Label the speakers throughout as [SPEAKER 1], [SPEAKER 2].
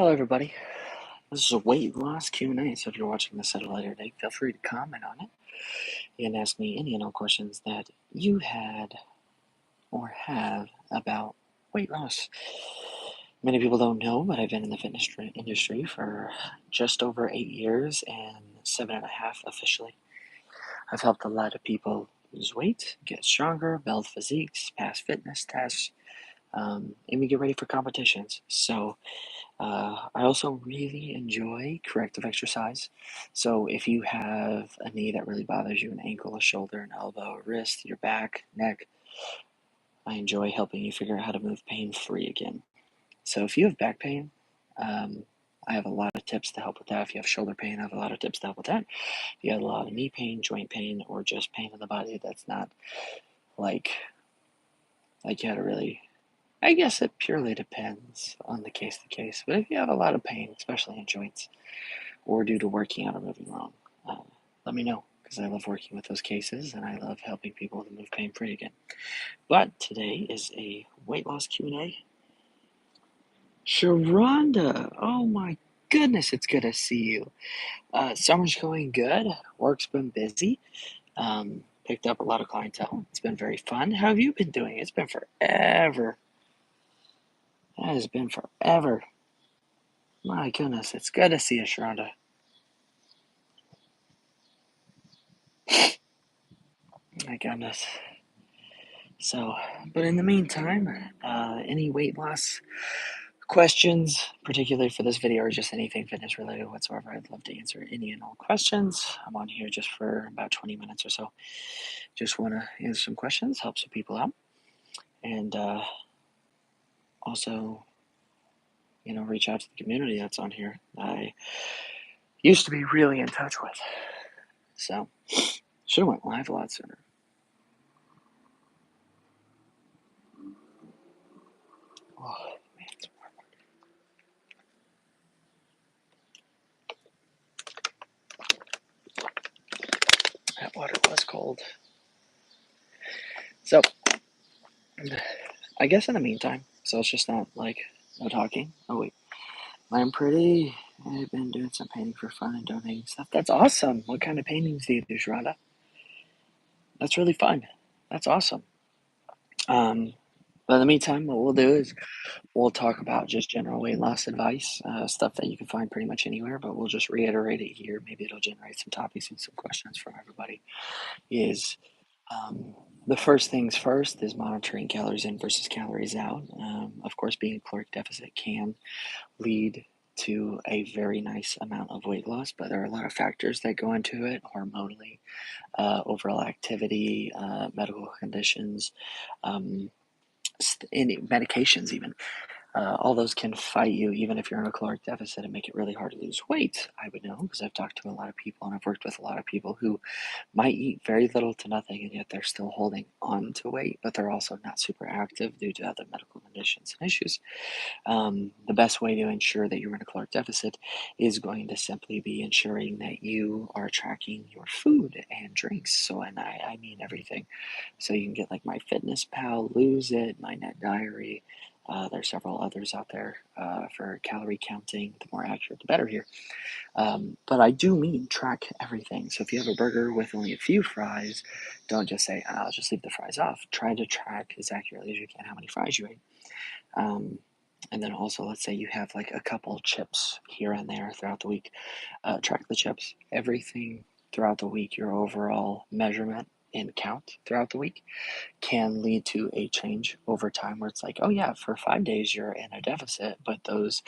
[SPEAKER 1] Hello, everybody. This is a weight loss Q&A, so if you're watching this at a later date, feel free to comment on it and ask me any and all questions that you had or have about weight loss. Many people don't know, but I've been in the fitness industry for just over 8 years and 7.5 officially. I've helped a lot of people lose weight, get stronger, build physiques, pass fitness tests, and we get ready for competitions. So I also really enjoy corrective exercise. So if you have a knee that really bothers you, an ankle, a shoulder, an elbow, a wrist, your back, neck, I enjoy helping you figure out how to move pain-free again. So if you have back pain, um, I have a lot of tips to help with that. If you have shoulder pain, I have a lot of tips to help with that. If you have a lot of knee pain, joint pain, or just pain in the body that's not like you had a really, I guess it purely depends on the case to case. But if you have a lot of pain, especially in joints, or due to working out or moving wrong, uh, let me know because I love working with those cases and I love helping people to move pain free again. But today is a weight loss Q&A. Sharonda, oh my goodness, it's good to see you. Summer's going good. Work's been busy. Picked up a lot of clientele. It's been very fun. How have you been doing? It's been forever. That has been forever. My goodness, it's good to see you, Sharonda. My goodness. So, but in the meantime, any weight loss questions, particularly for this video or just anything fitness related whatsoever, I'd love to answer any and all questions. I'm on here just for about 20 minutes or so. Just want to answer some questions, help some people out, and also, reach out to the community that's on here that I used to be really in touch with. So, should have went live a lot sooner. Oh, man, it's warm. That water was cold. So, I guess in the meantime, so it's just not like no talking. Oh wait, I'm pretty. I've been doing some painting for fun and donating stuff. That's awesome. What kind of paintings do you do, Sharada? That's really fun. That's awesome. Um, but in the meantime, what we'll do is we'll talk about just general weight loss advice, stuff that you can find pretty much anywhere, but we'll just reiterate it here. Maybe it'll generate some topics and some questions from everybody. Is Um, the first things first is monitoring calories in versus calories out. Of course, being a caloric deficit can lead to a very nice amount of weight loss, but there are a lot of factors that go into it hormonally, overall activity, medical conditions, um, any medications, even. All those can fight you, even if you're in a caloric deficit, and make it really hard to lose weight. I would know because I've talked to a lot of people and I've worked with a lot of people who might eat very little to nothing and yet they're still holding on to weight, but they're also not super active due to other medical conditions and issues. The best way to ensure that you're in a caloric deficit is going to simply be ensuring that you are tracking your food and drinks. So, and I mean everything. So you can get like MyFitnessPal, Lose It, My Net Diary. There's several others out there for calorie counting. The more accurate, the better here. But I do mean track everything. So if you have a burger with only a few fries, don't just say, I'll just leave the fries off. Try to track as accurately as you can how many fries you ate. Um, and then also, let's say you have like a couple chips here and there throughout the week. Track the chips, everything throughout the week, your overall measurement and count throughout the week can lead to a change over time where it's like, oh yeah, for 5 days you're in a deficit, but those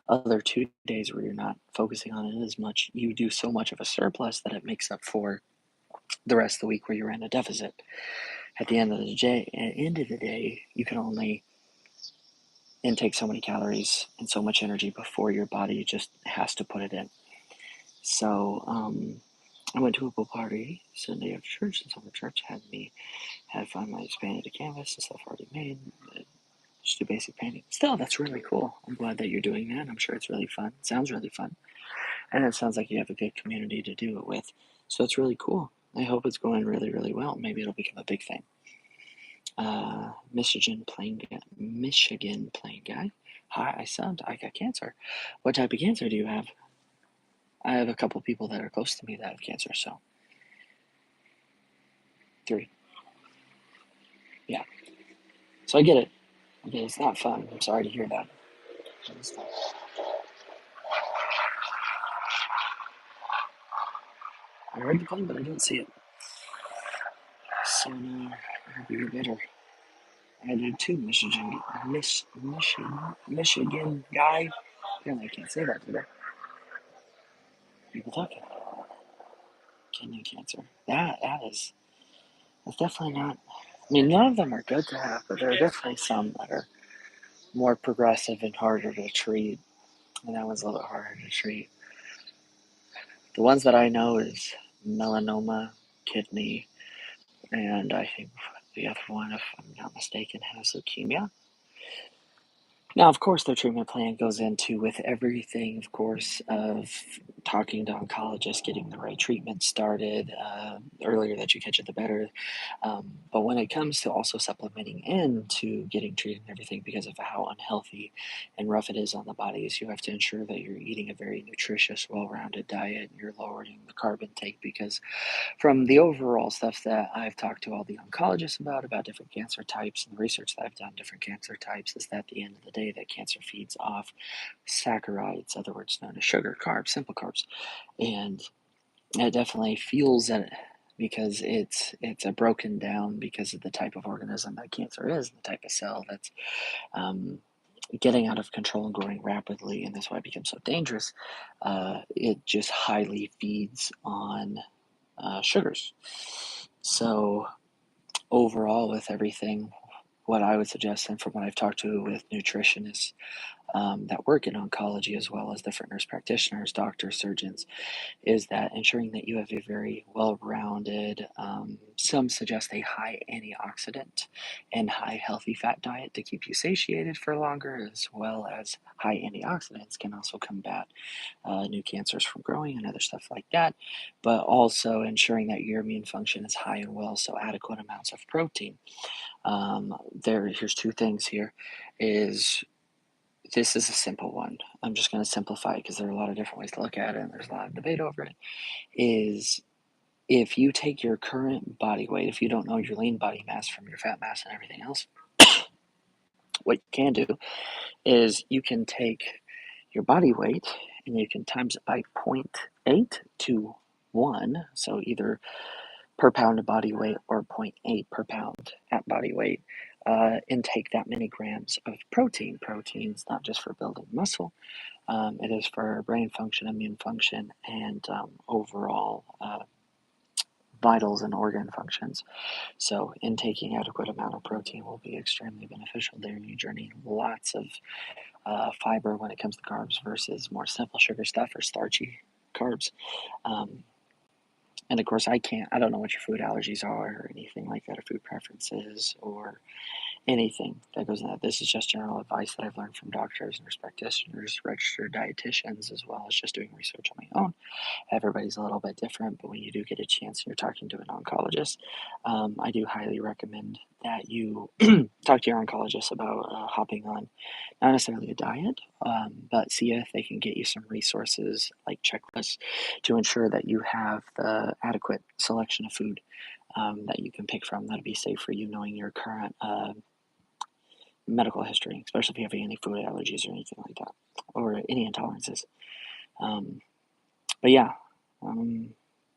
[SPEAKER 1] other 2 days where you're not focusing on it as much, you do so much of a surplus that it makes up for the rest of the week where you're in a deficit. At the end of the day, you can only intake so many calories and so much energy before your body just has to put it in. So I went to a pool party Sunday after church, and some church had fun. I expanded a canvas and stuff already made. Just do basic painting. Still, that's really cool. I'm glad that you're doing that. I'm sure it's really fun. It sounds really fun. And it sounds like you have a good community to do it with. So it's really cool. I hope it's going really, really well. Maybe it'll become a big thing. Michigan playing guy. Hi, son, I got cancer. What type of cancer do you have? I have a couple people that are close to me that have cancer, so 3. Yeah. So I get it. Okay, it's not fun. I'm sorry to hear that. I heard the plane, but I didn't see it. So no, I hope you get better. I did too, Michigan guy. Apparently I can't say that today. People talking. Kidney cancer. That's definitely not. I mean, none of them are good to have, but there are definitely some that are more progressive and harder to treat. And that one's a little bit harder to treat. The ones that I know is melanoma, kidney, and I think the other one, if I'm not mistaken, has leukemia. Now, of course, their treatment plan goes into with everything, of course, of talking to oncologists, getting the right treatment started. Earlier that you catch it, the better. But when it comes to also supplementing into getting treated and everything, because of how unhealthy and rough it is on the bodies, you have to ensure that you're eating a very nutritious, well-rounded diet. And you're lowering the carb intake because from the overall stuff that I've talked to all the oncologists about different cancer types and the research that I've done, different cancer types, is that at the end of the day, that cancer feeds off saccharides, other words known as sugar, carbs, simple carbs, and it definitely fuels it because it's a broken down because of the type of organism that cancer is, the type of cell that's um, getting out of control and growing rapidly, and that's why it becomes so dangerous. It just highly feeds on sugars. So overall, with everything, what I would suggest, and from what I've talked to with nutritionists that work in oncology, as well as different nurse practitioners, doctors, surgeons, is that ensuring that you have a very well-rounded, some suggest a high antioxidant and high healthy fat diet to keep you satiated for longer, as well as high antioxidants can also combat new cancers from growing and other stuff like that, but also ensuring that your immune function is high and well, so adequate amounts of protein. Here's 2 things here. Is this is a simple one. I'm just going to simplify it because there are a lot of different ways to look at it, and there's a lot of debate over it. Is if you take your current body weight, if you don't know your lean body mass from your fat mass and everything else, what you can do is you can take your body weight and you can times it by 0.8 to 1, so either per pound of body weight or 0.8 per pound at body weight, and take that many grams of protein. Protein's not just for building muscle, it is for brain function, immune function, and overall vitals and organ functions. So, intaking adequate amount of protein will be extremely beneficial during your journey. Lots of fiber when it comes to carbs versus more simple sugar stuff or starchy carbs. Um, and of course, I don't know what your food allergies are or anything like that, or food preferences, or anything that goes in that. This is just general advice that I've learned from doctors, nurse practitioners, registered dietitians, as well as just doing research on my own. Everybody's a little bit different, but when you do get a chance and you're talking to an oncologist, I do highly recommend that you talk to your oncologist about hopping on not necessarily a diet, but see if they can get you some resources like checklists to ensure that you have the adequate selection of food that you can pick from that'll be safe for you, knowing your current medical history, especially if you have any food allergies or anything like that, or any intolerances. Um, but yeah, I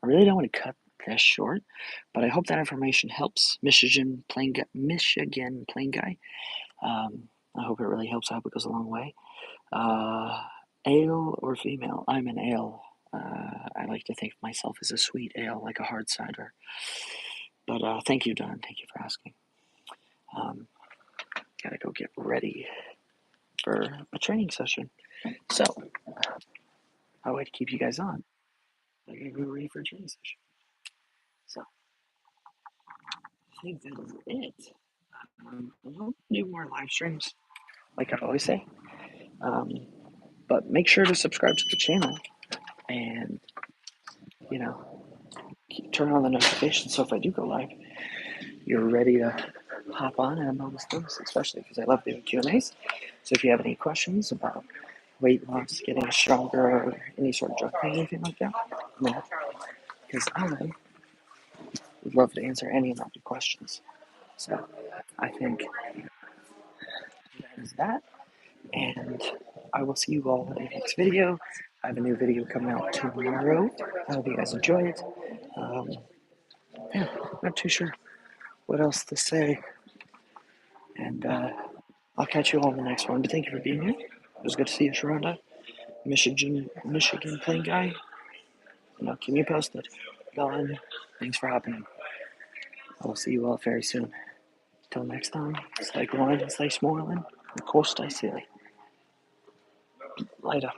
[SPEAKER 1] really don't want to cut this short, but I hope that information helps Michigan plain guy. I hope it really helps. I hope it goes a long way. Uh, Ale or female? I'm an ale. I like to think of myself as a sweet ale, like a hard cider. But thank you, Don. Thank you for asking. Um, Gotta go get ready for a training session. So, I'll wait to keep you guys on. I gotta go ready for a training session. So, I think that is it. I hope to do more live streams, like I always say. Um, but make sure to subscribe to the channel and, you know, turn on the notifications so if I do go live, you're ready to hop on and amongst those, especially because I love doing Q&As. So if you have any questions about weight loss, getting stronger, or any sort of drug pain, anything like that, no, because I would love to answer any amount of questions. So I think that is that, and I will see you all in the next video. I have a new video coming out tomorrow. I hope you guys enjoy it. Um, yeah, not too sure what else to say, and I'll catch you all in the next one. But thank you for being here. It was good to see you, Sharonda. Michigan playing guy. Keep me posted. Gone. Thanks for hopping in. I will see you all very soon. Till next time, stay growing, stay smiling, of course stay silly. Later.